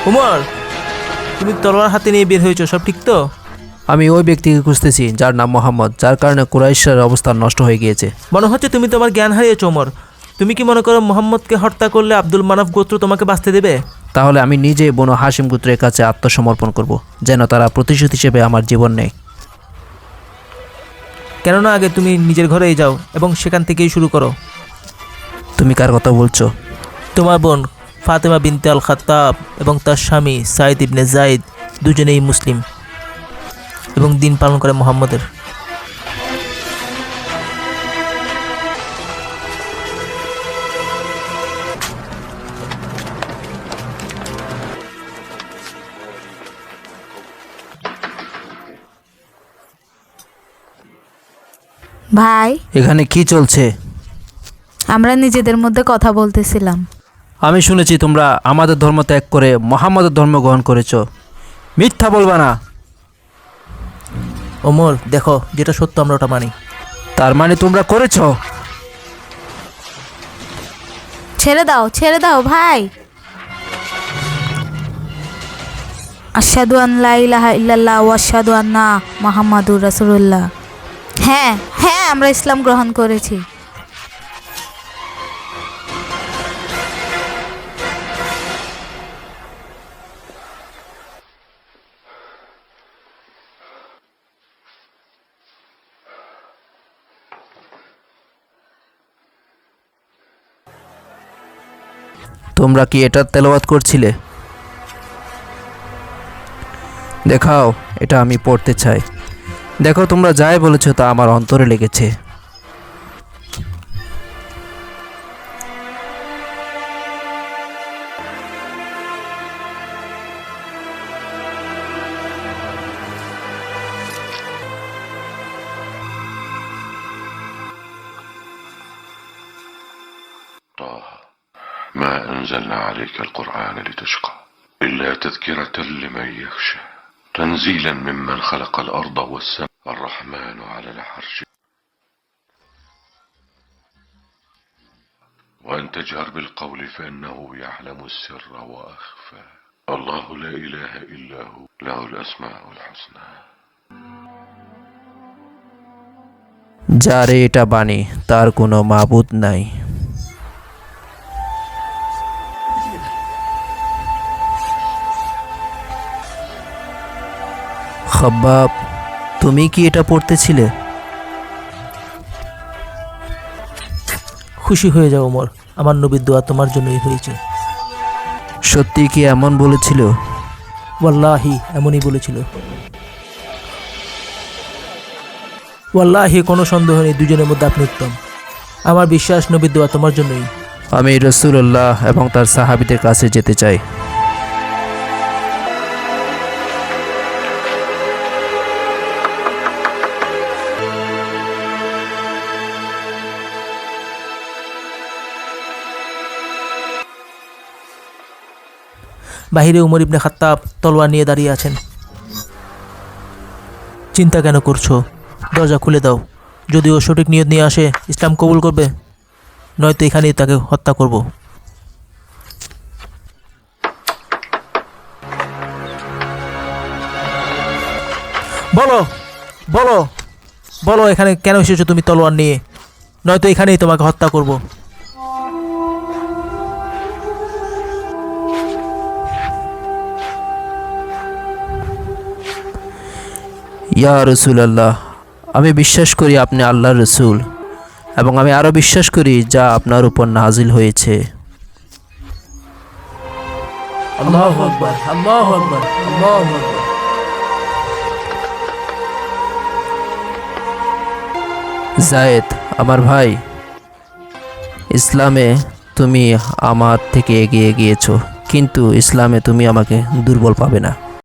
উমর, তুমি তলোয়ার হাতে নিয়ে বের হয়েছো, সব ঠিক তো? আমি ওই ব্যক্তিকে খুঁজতেছি যার নাম মোহাম্মদ, যার কারণে কুরাইশের অবস্থান নষ্ট হয়ে গিয়েছে। মনে হচ্ছে তুমি তোমার জ্ঞান হারিয়েছো ওমর। তুমি কি মনে করো মোহাম্মদকে হত্যা করলে আব্দুল মানাফ গোত্র তোমাকে বাঁচতে দেবে? তাহলে আমি নিজে বনু হাশিম গোত্রের কাছে আত্মসমর্পণ করব, যেন তারা প্রতিশোধ হিসেবে আমার জীবন নেয়। কেননা আগে তুমি নিজের ঘরেই যাও এবং সেখান থেকেই শুরু করো। তুমি কার কথা বলছো? তোমার বোন ফাতেমা বিনতে আল খাত্তাব এবং তার স্বামী সাইদ ইবনে জাইদ দুজনেই মুসলিম এবং দিন পালন করে মোহাম্মদের। ভাই, এখানে কি চলছে? আমরা নিজেদের মধ্যে কথা বলতেছিলাম। আমি শুনেছি তোমরা আমাদের ধর্ম ত্যাগ করে মোহাম্মদের ধর্ম গ্রহণ করেছো। মিথ্যা বলবা না। ওমর, দেখো, যেটা সত্য আমরা ওটা মানি। তার মানে তোমরা করেছো? ছেড়ে দাও ভাই। আশহাদু আন লা ইলাহা ইল্লাল্লাহ ওয়া আশহাদু আন্না মুহাম্মাদুর রাসূলুল্লাহ। হ্যাঁ, আমরা ইসলাম গ্রহণ করেছি। তোমরা কি এটা তেলাওয়াত করছিলে? দেখাও, এটা আমি পড়তে চাই। দেখো, তোমরা যাই বলেছো তা আমার অন্তরে লেগেছে। طه ما أنزلنا عليك القرآن لتشقى إلا تذكرة لمن يخشى تنزيلا ممن خلق الأرض والسماء الرحمن على العرش وأن تجهر بالقول فإنه يعلم السر وأخفى الله لا إله إلا هو له الأسماء الحسنى যারে এটা বাণী, তার কোনো মাবুদ নাই। খব্বাব, তুমি কি এটা পড়তেছিলে? খুশি হয়ে যাও ওমর, আমার নবীর দোয়া তোমার জন্যই হয়েছে। সত্যি কি এমন বলেছিল? ওয়াল্লাহি, এমনই বলেছিল। ওয়াল্লাহি, কোনো সন্দেহ নেই দুজনের মধ্যে আপনি উত্তম। আমার বিশ্বাস নবীর দোয়া তোমার জন্যই। আমি রাসূলুল্লাহ এবং তার সাহাবীদের কাছে যেতে চাই। বাহিরে উমর ইবনে খাত্তাব তলোয়ার নিয়ে দাঁড়িয়ে আছেন। চিন্তা কেন করছো? দরজা খুলে দাও। যদি ও সঠিক নিয়ত নিয়ে আসে, ইসলাম কবুল করবে, নয়তো এখানেই তাকে হত্যা করব। বলো বলো বলো, এখানে কেন এসেছো তুমি তলোয়ার নিয়ে? নয়তো এখানেই তোমাকে হত্যা করব। ইয়া রাসূলুল্লাহ, আমি বিশ্বাস করি আপনি আল্লাহর রসুল, এবং আমি আরও বিশ্বাস করি যা আপনার উপর নাজিল হয়েছে। আল্লাহু আকবার, আল্লাহু আকবার, আল্লাহু আকবার। জায়েদ, আমার ভাই, ইসলামে তুমি আমার থেকে এগিয়ে গিয়েছো, কিন্তু ইসলামে তুমি আমাকে দুর্বল পাবে না।